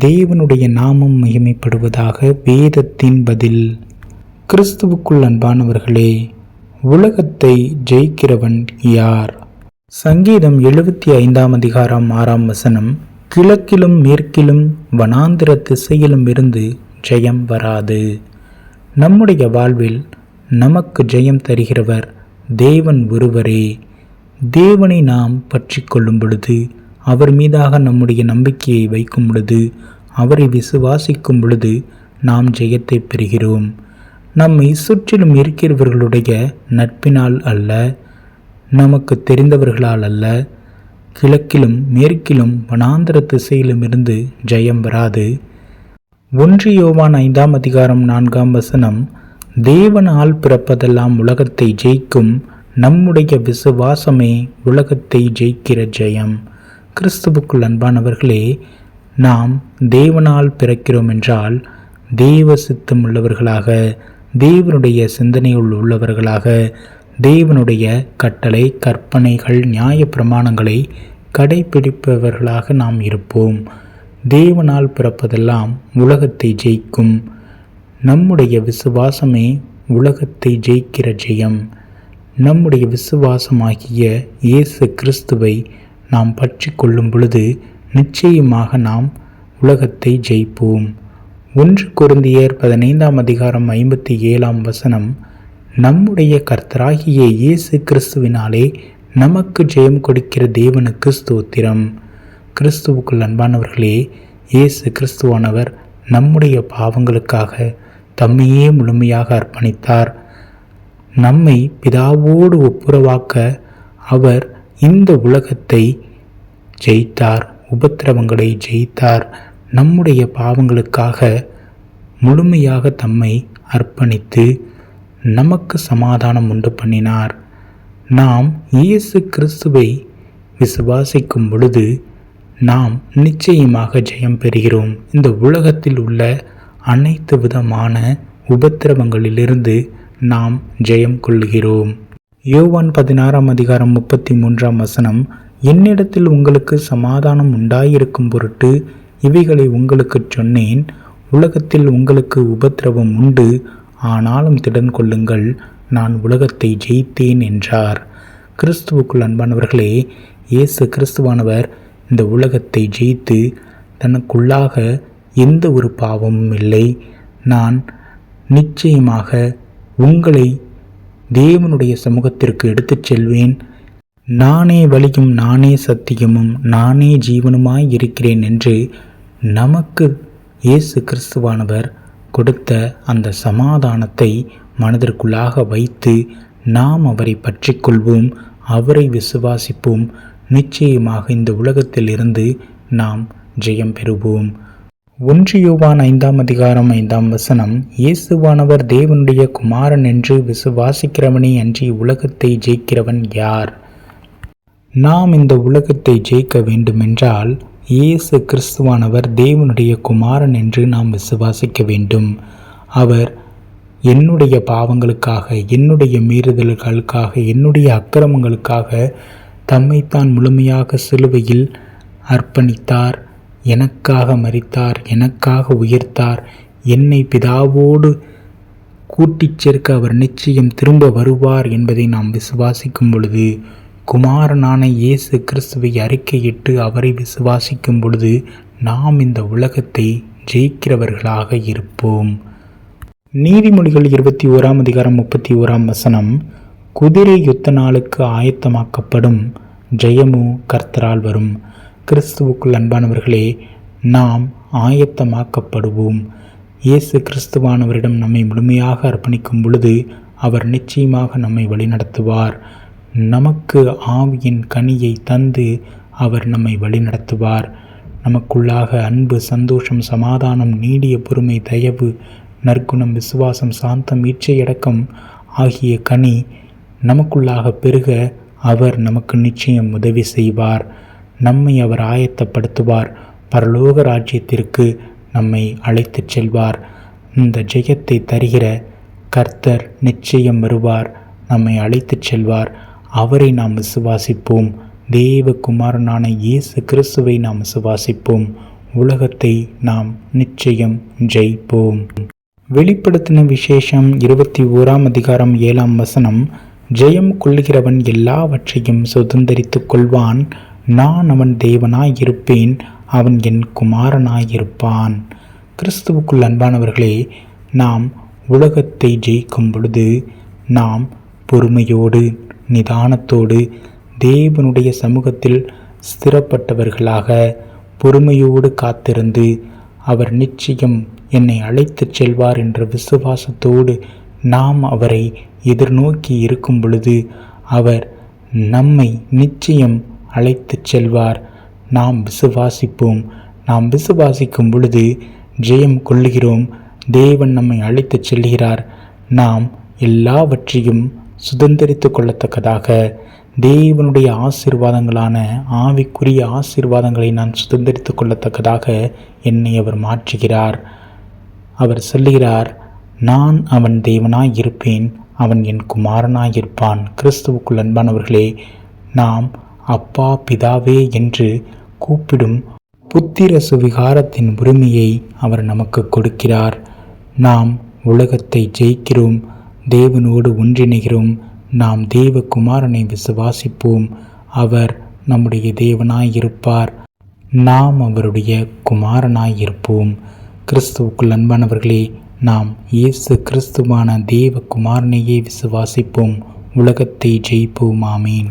தேவனுடைய நாமம் மகிமைப்படுவதாக. வேதத்தின் பதில். கிறிஸ்துவுக்குள் அன்பானவர்களே, உலகத்தை ஜெயிக்கிறவன் யார்? சங்கீதம் 75 அதிகாரம் 6 வசனம். கிழக்கிலும் மேற்கிலும் வனாந்திர திசையிலும் இருந்து ஜெயம் வராது. நம்முடைய வாழ்வில் நமக்கு ஜெயம் தருகிறவர் தேவன் ஒருவரே. தேவனை நாம் பற்றி கொள்ளும் பொழுது, அவர் மீதாக நம்முடைய நம்பிக்கையை வைக்கும் பொழுது, அவரை விசுவாசிக்கும் பொழுது நாம் ஜெயத்தை பெறுகிறோம். நம்மை சுற்றிலும் இருக்கிறவர்களுடைய நட்பினால் அல்ல, நமக்கு தெரிந்தவர்களால் அல்ல. கிழக்கிலும் மேற்கிலும் வனாந்திர திசையிலும் இருந்து ஜெயம் வராது. 1 யோவான் 5 அதிகாரம் 4 வசனம். தேவனால் பிறப்பதெல்லாம் உலகத்தை ஜெயிக்கும், நம்முடைய விசுவாசமே உலகத்தை ஜெயிக்கிற ஜெயம். கிறிஸ்துவுக்குள் அன்பானவர்களே, நாம் தேவனால் பிறக்கிறோம் என்றால் தேவ சித்தம் உள்ளவர்களாக, தேவனுடைய சிந்தனையுள் உள்ளவர்களாக, தேவனுடைய கட்டளை, கற்பனைகள், நியாய பிரமாணங்களை கடைபிடிப்பவர்களாக நாம் இருப்போம். தேவனால் பிறப்பதெல்லாம் உலகத்தை ஜெயிக்கும், நம்முடைய விசுவாசமே உலகத்தை ஜெயிக்கிற ஜெயம். நம்முடைய விசுவாசமாகிய இயேசு கிறிஸ்துவை நாம் பற்றி கொள்ளும் பொழுது நிச்சயமாக நாம் உலகத்தை ஜெயிப்போம். 1 கொரிந்தியர் 15 அதிகாரம் 57 வசனம். நம்முடைய கர்த்தராகிய இயேசு கிறிஸ்துவினாலே நமக்கு ஜெயம் கொடுக்கிற தேவனுக்கு ஸ்தோத்திரம். கிறிஸ்துவுக்குள் அன்பானவர்களே, இயேசு கிறிஸ்துவானவர் நம்முடைய பாவங்களுக்காக தம்மையே முழுமையாக அர்ப்பணித்தார். நம்மை பிதாவோடு ஒப்புரவாக்க அவர் இந்த உலகத்தை ஜெயித்தார், உபத்திரவங்களை ஜெயித்தார். நம்முடைய பாவங்களுக்காக முழுமையாக தம்மை அர்ப்பணித்து நமக்கு சமாதானம் உண்டு பண்ணினார். நாம் இயேசு கிறிஸ்துவை விசுவாசிக்கும் பொழுது நாம் நிச்சயமாக ஜெயம் பெறுகிறோம். இந்த உலகத்தில் உள்ள அனைத்து விதமான உபத்திரவங்களிலிருந்து நாம் ஜெயம் கொள்கிறோம். யோவான் 16 அதிகாரம் 33 வசனம். என்னிடத்தில் உங்களுக்கு சமாதானம் உண்டாயிருக்கும் பொருட்டு இவைகளை உங்களுக்கு சொன்னேன். உலகத்தில் உங்களுக்கு உபத்திரவம் உண்டு, ஆனாலும் திடன் கொள்ளுங்கள், நான் உலகத்தை ஜெயித்தேன் என்றார். கிறிஸ்துவுக்குள் அன்பானவர்களே, இயேசு கிறிஸ்துவானவர் இந்த உலகத்தை ஜெயித்து தனக்குள்ளாக எந்த ஒரு பாவமும் இல்லை. நான் நிச்சயமாக உங்களை தேவனுடைய சமூகத்திற்கு எடுத்துச் செல்வேன். நானே வழியும், நானே சத்தியமும், நானே ஜீவனுமாய் இருக்கிறேன் என்று நமக்கு இயேசு கிறிஸ்துவானவர் கொடுத்த அந்த சமாதானத்தை மனதிற்குள்ளாக வைத்து நாம் அவரை பற்றி கொள்வோம், அவரை விசுவாசிப்போம். நிச்சயமாக இந்த உலகத்தில் இருந்து நாம் ஜெயம் பெறுவோம். 1 யோவான் 5 அதிகாரம் 5 வசனம். இயேசுவானவர் தேவனுடைய குமாரன் என்று விசுவாசிக்கிறவனே அன்றி உலகத்தை ஜெயிக்கிறவன் யார்? நாம் இந்த உலகத்தை ஜெயிக்க வேண்டுமென்றால் இயேசு கிறிஸ்துவானவர் தேவனுடைய குமாரன் என்று நாம் விசுவாசிக்க வேண்டும். அவர் என்னுடைய பாவங்களுக்காக, என்னுடைய மீறுதல்களுக்காக, என்னுடைய அக்கிரமங்களுக்காக தம்மைத்தான் முழுமையாக சிலுவையில் அர்ப்பணித்தார். எனக்காக மரித்தார், எனக்காக உயிர்த்தார். என்னை பிதாவோடு கூட்டிச் சேர்க்க அவர் நிச்சயம் திரும்ப வருவார் என்பதை நாம் விசுவாசிக்கும் பொழுது, குமாரனான இயேசு கிறிஸ்துவை அறிக்கையிட்டு அவரை விசுவாசிக்கும் பொழுது நாம் இந்த உலகத்தை ஜெயிக்கிறவர்களாக இருப்போம். நீதிமொழிகள் 21 அதிகாரம் 31 வசனம். குதிரை யுத்த நாளுக்கு ஆயத்தமாக்கப்படும், ஜெயமோ கர்த்தரால் வரும். கிறிஸ்துவுக்குள் அன்பானவர்களே, நாம் ஆயத்தமாக்கப்படுவோம். இயேசு கிறிஸ்துவானவரிடம் நம்மை முழுமையாக அர்ப்பணிக்கும் பொழுது அவர் நிச்சயமாக நம்மை வழிநடத்துவார். நமக்கு ஆவியின் கனியை தந்து அவர் நம்மை வழிநடத்துவார். நமக்குள்ளாக அன்பு, சந்தோஷம், சமாதானம், நீடிய பொறுமை, தயவு, நற்குணம், விசுவாசம், சாந்தம், இச்சையடக்கம் ஆகிய கனி நமக்குள்ளாக பெருக அவர் நமக்கு நிச்சயம் உதவி செய்வார். நம்மை அவர் ஆயத்தப்படுத்துவார். பரலோக ராஜ்யத்திற்கு நம்மை அழைத்துச் செல்வார். இந்த ஜெயத்தை தருகிற கர்த்தர் நிச்சயம் வருவார், நம்மை அழைத்துச் செல்வார். அவரை நாம் விசுவாசிப்போம். தேவகுமாரனான இயேசு கிறிஸ்துவை நாம் விசுவாசிப்போம். உலகத்தை நாம் நிச்சயம் ஜெயிப்போம். வெளிப்படுத்தின விசேஷம் 21ஆம் அதிகாரம் 7ஆம் வசனம். ஜெயம் கொள்ளுகிறவன் எல்லாவற்றையும் சுதந்தரித்து கொள்வான். நான் அவன் தேவனாயிருப்பேன், அவன் என் குமாரனாயிருப்பான். கிறிஸ்துவுக்குள் அன்பானவர்களே, நாம் உலகத்தை ஜெயிக்கும் பொழுது நாம் பொறுமையோடு நிதானத்தோடு தேவனுடைய சமூகத்தில் ஸ்திரப்பட்டவர்களாக பொறுமையோடு காத்திருந்து அவர் நிச்சயம் என்னை அழைத்துச் செல்வார் என்ற விசுவாசத்தோடு நாம் அவரை எதிர்நோக்கி இருக்கும் பொழுது அவர் நம்மை நிச்சயம் அழைத்துச் செல்வார். நாம் விசுவாசிப்போம். நாம் விசுவாசிக்கும் பொழுது ஜெயம் கொள்ளுகிறோம். தேவன் நம்மை அழைத்துச் செல்கிறார். நாம் எல்லாவற்றையும் சுதந்திரித்து கொள்ளத்தக்கதாக தேவனுடைய ஆசீர்வாதங்களான ஆவிக்குரிய ஆசீர்வாதங்களை நான் சுதந்திரித்து கொள்ளத்தக்கதாக என்னை அவர் மாற்றுகிறார். அவர் சொல்லுகிறார், நான் அவன் தேவனாயிருப்பேன், அவன் என் குமாரனாயிருப்பான். கிறிஸ்துவுக்குள் அன்பானவர்களே, நாம் அப்பா பிதாவே என்று கூப்பிடும் புத்திர சுவிகாரத்தின் உரிமையை அவர் நமக்கு கொடுக்கிறார். நாம் உலகத்தை ஜெயிக்கிறோம், தேவனோடு ஒன்றிணைகிறோம். நாம் தேவகுமாரனை விசுவாசிப்போம். அவர் நம்முடைய தேவனாயிருப்பார், நாம் அவருடைய குமாரனாயிருப்போம். கிறிஸ்துவுக்குள் அன்பானவர்களே, நாம் இயேசு கிறிஸ்துவான தேவகுமாரனையே விசுவாசிப்போம். உலகத்தை ஜெயிப்போம். ஆமீன்.